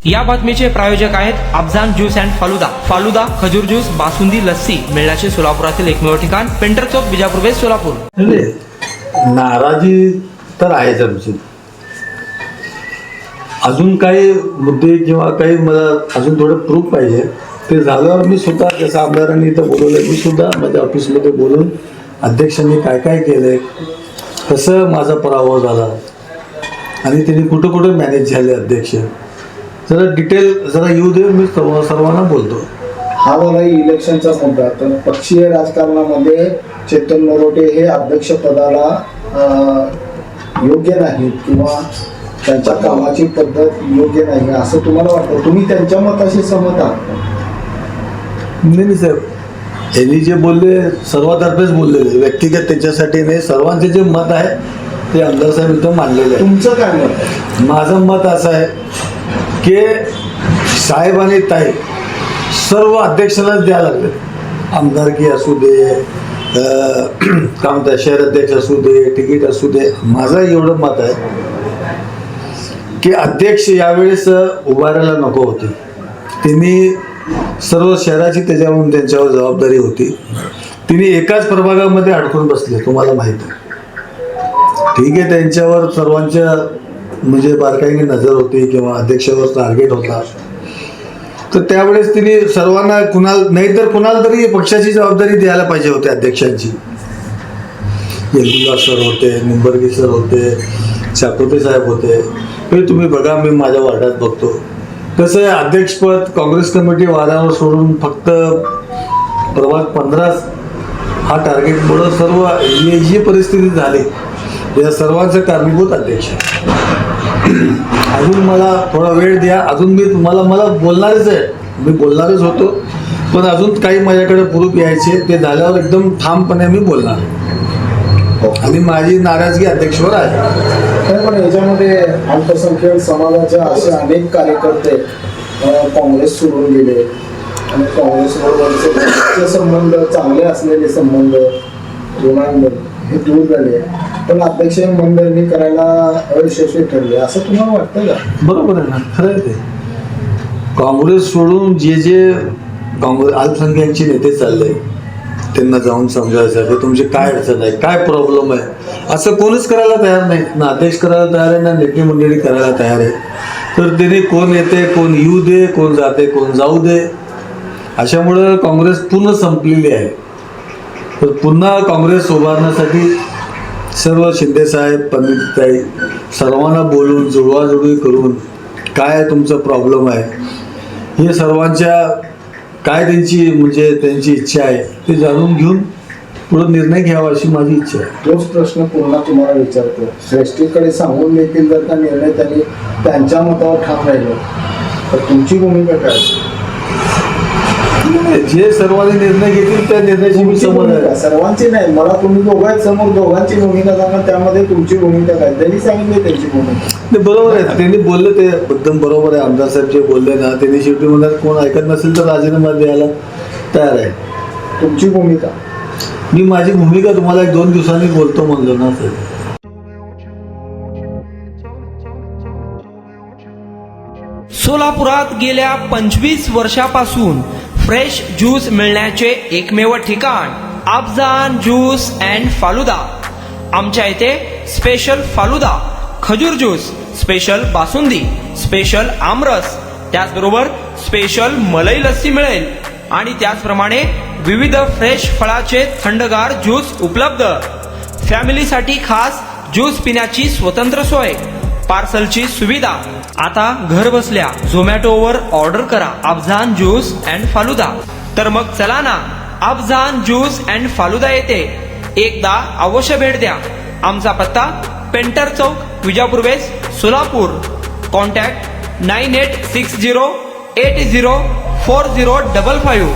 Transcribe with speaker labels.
Speaker 1: या बातमीचे प्रायोजक आहेत अफजान ज्यूस अँड फालुदा. फालुदा, खजूर ज्यूस, बासुंदी, लस्सी मिळण्याचे सोलापुरातील एकमेव ठिकाण पेंटर चौक, बिजापूर वेस्ट, सोलापूर.
Speaker 2: नाराजी तर आहेच आमची. अजून काही मुद्दे किंवा काही मला अजून थोडं प्रूफ पाहिजे. ते झाल्यावर मी स्वतः जसं आमदारांनी इथं बोलवलं, मी सुद्धा माझ्या ऑफिसमध्ये बोलून अध्यक्षांनी काय काय केलंय, कसं माझा पराभव झाला आणि त्यांनी कुठं कुठं मॅनेज झाले अध्यक्ष, जरा डिटेल जरा येऊ दे. मी सर्वांना बोलतो.
Speaker 3: हा मला इलेक्शनचा मुद्दा. तर पक्षीय राजकारणामध्ये चेतन नरोटे हे अध्यक्षपदाला योग्य नाहीत किंवा त्यांच्या कामाची पद्धत योग्य नाही असं तुम्हाला वाटतं? तुम्ही त्यांच्या मताशी सहमत आहात?
Speaker 2: नाही साहेब, यांनी जे बोलले सर्वातर्फेच बोललेले, व्यक्तिगत त्याच्यासाठी नाही. सर्वांचे जे मत आहे ते आमदार साहेब इथं मांडलेले आहे.
Speaker 3: तुमचं काय मत आहे?
Speaker 2: माझं मत असं आहे की साहेब आणि ताई सर्व अध्यक्षालाच द्यायला लागले. आमदारकी असू दे, काम त्या शहर अध्यक्ष असू दे, तिकीट असू दे. माझं एवढं मत आहे की अध्यक्ष यावेळेस उभारायला नको होते. त्यांनी सर्व शहराची त्याच्यावरून त्यांच्यावर जबाबदारी होती. तिने एकाच प्रभागामध्ये अडकून बसले, तुम्हाला माहिती आहे. ठीक आहे, त्यांच्यावर सर्वांच्या म्हणजे बारकाईने नजर होती किंवा अध्यक्षावर टार्गेट होता. तर त्यावेळेस तिने सर्वांना नाही तर कुणाला तरी पक्षाची जबाबदारी द्यायला पाहिजे होती अध्यक्षांची. येलुला सर होते, निंबर्गे सर होते, चाकोते साहेब होते. हे तुम्ही बघा, मी माझ्या वार्डात बघतो कसं आहे. अध्यक्षपद काँग्रेस कमिटी वाऱ्यावर सोडून फक्त प्रभाग 15 हा टार्गेटमुळं सर्व ही जी परिस्थिती झाली या सर्वांचं कारणीभूत अध्यक्ष. अजून मला थोडा वेळ द्या. अजून मी मला बोलणारच आहे, मी बोलणारच होतो, पण अजून काही माझ्याकडे प्रूफ यायचे. ते झाल्यावर एकदम ठामपणे मी बोलणार आणि माझी नाराजगी अध्यक्षवर आहे.
Speaker 3: पण याच्यामध्ये अल्पसंख्याक समाजाचे असे अनेक कार्यकर्ते काँग्रेस सोडून गेले आणि काँग्रेसबरोबरचे संबंध, चांगले असलेले संबंध हे दूर झाले, पण अध्यक्ष मंडळी करायला अयशस्वी ठरले असं तुम्हाला वाटतं का?
Speaker 2: बरोबर आहे ना, खरं आहे ते. काँग्रेस सोडून जे काँग्रेस अल्पसंख्याकचे नेते चालले त्यांना जाऊन समजायचं की तुमची काय अडचण आहे, काय प्रॉब्लेम आहे. असं कोणीच करायला तयार नाही. ना अध्यक्ष करायला तयार आहे, ना नेते मंडळी करायला तयार आहे. तर त्याने कोण येते, कोण येऊ दे, कोण जाते, कोण जाऊ दे. अशामुळं काँग्रेस पूर्ण संपलेली आहे. तर पुन्हा काँग्रेस उभारण्यासाठी सर्व शिंदेसाहेब, पंडितताई सर्वांना बोलून जुळवाजुळवी करून काय तुमचं प्रॉब्लेम आहे हे सर्वांच्या काय त्यांची इच्छा आहे ते जाणून घेऊन पुढे निर्णय घ्यावा अशी माझी इच्छा आहे.
Speaker 3: तोच प्रश्न पुन्हा तुम्हाला विचारतो. श्रेष्ठीकडे सांगून देखील जर का निर्णय त्यांनी त्यांच्या मतावर ठाम राहिलं तर तुमची भूमिका काय?
Speaker 2: जे सर्वांनी निर्णय घेतील त्या निर्णयाची मी समज आहे.
Speaker 3: सर्वांची नाही, मला तुम्ही दोघांच समोर दोघांची भूमिका सांगा, त्यामध्ये तुमची भूमिका काय? त्यांनी सांगितले त्यांची भूमिका.
Speaker 2: ते बरोबर आहे, त्यांनी बोलले ते एकदम बरोबर आहे. आमदार साहेब जे बोलले ना, त्यांनी शेवटी म्हणतात कोण ऐकत नसेल तर राजीनामा द्यायला तयार आहे.
Speaker 3: तुमची भूमिका?
Speaker 2: मी माझी भूमिका तुम्हाला 1-2 दिवसांनी बोलतो म्हणलो ना.
Speaker 1: सोलापुरात गेल्या 25 वर्षापासून फ्रेश ज्यूस मिळण्याचे एकमेव ठिकाण अफजान ज्यूस अँड फालुदा. आमच्या इथे स्पेशल फालुदा, खजूर ज्यूस, स्पेशल बासुंदी, स्पेशल आमरस, त्याचबरोबर स्पेशल मलाई लस्सी मिळेल आणि त्याचप्रमाणे विविध फ्रेश फळाचे थंडगार ज्यूस उपलब्ध. फॅमिलीसाठी खास ज्यूस पिण्याची स्वतंत्र सोय, पार्सलची सुविधा. आता घर बसल्या झोमॅटोवर ऑर्डर करा अफजान ज्यूस अँड फालुदा. तर मग चला ना, अफजान ज्यूस अँड फालुदा येते एकदा अवश्य भेट द्या. आमचा पत्ता पेंटर चौक, बिजापूर वेस्ट, सोलापूर. कॉन्टॅक्ट 9860804055.